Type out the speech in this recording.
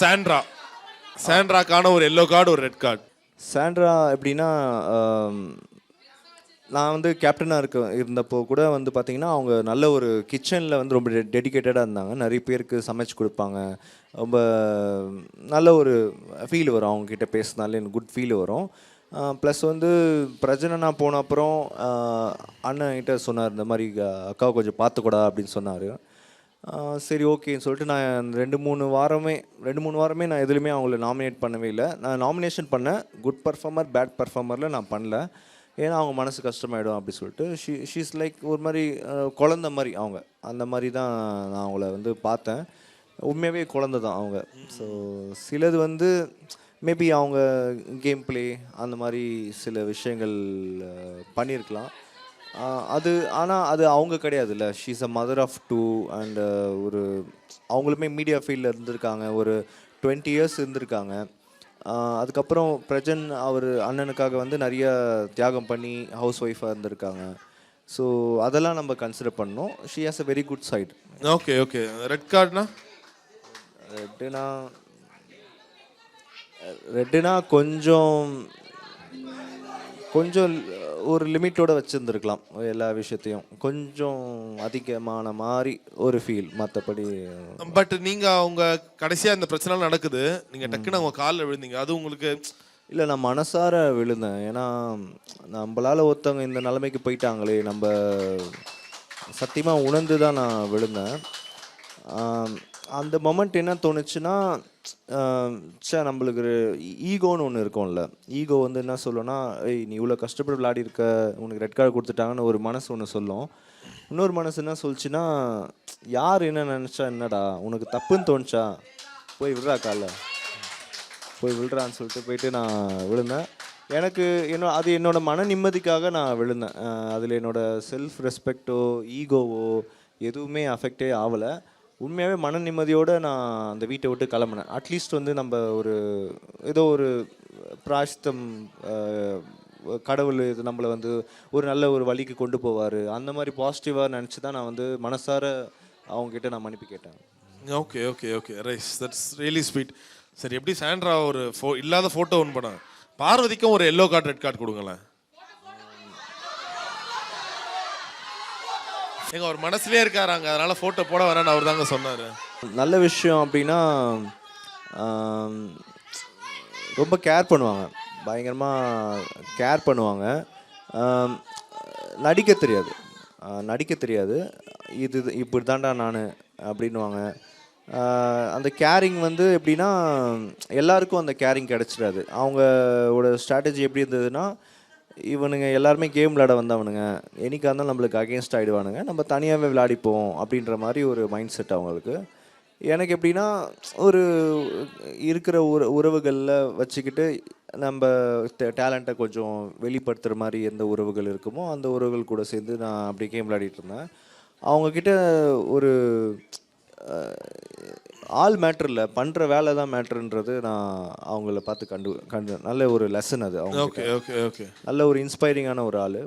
Sandra சாண்ட்ராக்கான ஒரு yellow card ஒரு red card. Sandra எப்படின்னா, நான் வந்து கேப்டனாக இருந்தப்போ கூட வந்து பார்த்தீங்கன்னா, அவங்க நல்ல ஒரு கிச்சனில் வந்து ரொம்ப டெடிக்கேட்டடாக இருந்தாங்க. நிறைய பேருக்கு சமைச்சு கொடுப்பாங்க. ரொம்ப நல்ல ஒரு ஃபீல் வரும் அவங்கக்கிட்ட பேசினாலே, எனக்கு குட் ஃபீல் வரும். ப்ளஸ் வந்து பிரஜனனா போன அப்புறம் அண்ணன்கிட்ட சொன்னார், இந்த மாதிரி அக்காவை கொஞ்சம் பார்த்துக்கூடா அப்படின்னு சொன்னார். சரி ஓகேன்னு சொல்லிட்டு நான் 2-3 வாரமே நான் எதுலையுமே அவங்கள நாமினேட் பண்ணவே இல்லை. நான் நாமினேஷன் பண்ணேன், குட் பர்ஃபார்மர் பேட் பர்ஃபார்மரில் நான் பண்ணல. ஏன்னா அவங்க மனசு கஷ்டமாயிடும் அப்படி சொல்லிட்டு. ஷீஸ் லைக் ஒரு மாதிரி குழந்த மாதிரி அவங்க, அந்த மாதிரி தான் நான் அவங்கள வந்து பார்த்தேன். உண்மையாகவே குழந்த தான் அவங்க. ஸோ சிலது வந்து மேபி அவங்க கேம் பிளே அந்த மாதிரி சில விஷயங்கள் பண்ணியிருக்கலாம். அது ஆனால் அது அவங்க கிடையாதுல்ல. She's a mother of two and ஒரு அவங்களுமே மீடியா ஃபீல்டில் இருந்திருக்காங்க. ஒரு 20 இயர்ஸ் இருந்திருக்காங்க. அதுக்கப்புறம் பிரஜன் அவர் அண்ணனுக்காக வந்து நிறைய தியாகம் பண்ணி ஹவுஸ் ஒய்ஃபாக இருந்திருக்காங்க. ஸோ அதெல்லாம் நம்ம கன்சிடர் பண்ணோம். She has a very good side. Okay okay. Red கார்டுனா ரெட்டுனா கொஞ்சம் கொஞ்சம் ஒரு லிமிட்டோட வச்சுருந்துருக்கலாம். எல்லா விஷயத்தையும் கொஞ்சம் அதிகமான மாதிரி ஒரு ஃபீல். மற்றபடி பட் நீங்க அவங்க கடைசியா இந்த பிரச்சனை நடக்குது, நீங்க டக்குன்னு அவங்க காலில் விழுந்தீங்க, அது உங்களுக்கு? இல்லை, நான் மனசார விழுந்தேன். ஏன்னா நம்மளால் ஒருத்தவங்க இந்த நிலைமைக்கு போயிட்டாங்களே, நம்ம சத்தியமாக உணர்ந்து தான் நான் விழுந்தேன். அந்த மொமெண்ட் என்ன தோணுச்சுன்னா, நம்மளுக்கு ஈகோன்னு ஒன்று இருக்கும்ல. ஈகோ வந்து என்ன சொல்லுன்னா, ஏய் நீ இவ்வளோ கஷ்டப்பட்டு விளையாடி இருக்க, உனக்கு ரெட் கார்டு கொடுத்துட்டாங்கன்னு ஒரு மனசு ஒன்று சொல்லும். இன்னொரு மனசு என்ன சொல்லிச்சுன்னா, யார் என்ன நினச்சா என்னடா, உனக்கு தப்புன்னு தோணுச்சா, போய் விடுறா காலைல, போய் விழுறான்னு சொல்லிட்டு போயிட்டு நான் விழுந்தேன். எனக்கு அது என்னோடய மன நிம்மதிக்காக நான் விழுந்தேன். அதில் என்னோடய செல்ஃப் ரெஸ்பெக்டோ ஈகோவோ எதுவுமே அஃபெக்டே ஆகலை. உண்மையாகவே மன நிம்மதியோடு நான் அந்த வீட்டை விட்டு கிளம்புனேன். அட்லீஸ்ட் வந்து நம்ம ஏதோ ஒரு பிராயஷ்டம், கடவுள் இது நம்மளை வந்து ஒரு நல்ல ஒரு வழிக்கு கொண்டு போவார், அந்த மாதிரி பாசிட்டிவாக நினச்சி தான் நான் வந்து மனசார அவங்ககிட்ட நான் மன்னிப்பு கேட்டேன். Okay okay okay rice, that's really sweet. சரி, எப்படி சாண்ட்ரா ஒரு இல்லாத ஃபோட்டோ ஒன்று பண்ண, பார்வதிக்கும் ஒரு எல்லோ கார்டு ரெட் கார்டு கொடுங்களேன். எங்க ஒரு மனசுலயே இருக்காராங்க, அதனால ஃபோட்டோ போட வேணான்னு அவர் தாங்க சொன்னார். நல்ல விஷயம் அப்படின்னா, ரொம்ப கேர் பண்ணுவாங்க, பயங்கரமாக கேர் பண்ணுவாங்க. நடிக்க தெரியாது, இது இப்படி தாண்டா நான் அப்படின்வாங்க. அந்த கேரிங் வந்து எப்படின்னா, எல்லாருக்கும் அந்த கேரிங் கிடச்சிடாது. அவங்களோட ஸ்ட்ராட்டஜி எப்படி இருந்ததுன்னா, இவனுங்க எல்லாருமே கேம் விளையாட வந்தவனுங்க, என்னைக்காக இருந்தாலும் நம்மளுக்கு அகேன்ஸ்ட் ஆகிடுவானுங்க, நம்ம தனியாகவே விளையாடிப்போம் அப்படின்ற மாதிரி ஒரு மைண்ட் செட் அவங்களுக்கு. எனக்கு எப்படின்னா, ஒரு இருக்கிற உறவுகளில் வச்சுக்கிட்டு நம்ம டேலண்ட்டை கொஞ்சம் வெளிப்படுத்துகிற மாதிரி எந்த உறவுகள் இருக்குமோ அந்த உறவுகள் கூட சேர்ந்து நான் அப்படி கேம் விளையாடிட்டு இருந்தேன். அவங்கக்கிட்ட ஒரு ஆள் மேட்ரு இல்லை, பண்ணுற வேலை தான் மேட்ருன்றது நான் அவங்கள பார்த்து கண்டு நல்ல ஒரு லெசன் அது. அவங்க ஓகே ஓகே ஓகே. நல்ல ஒரு இன்ஸ்பைரிங்கான ஒரு ஆள்.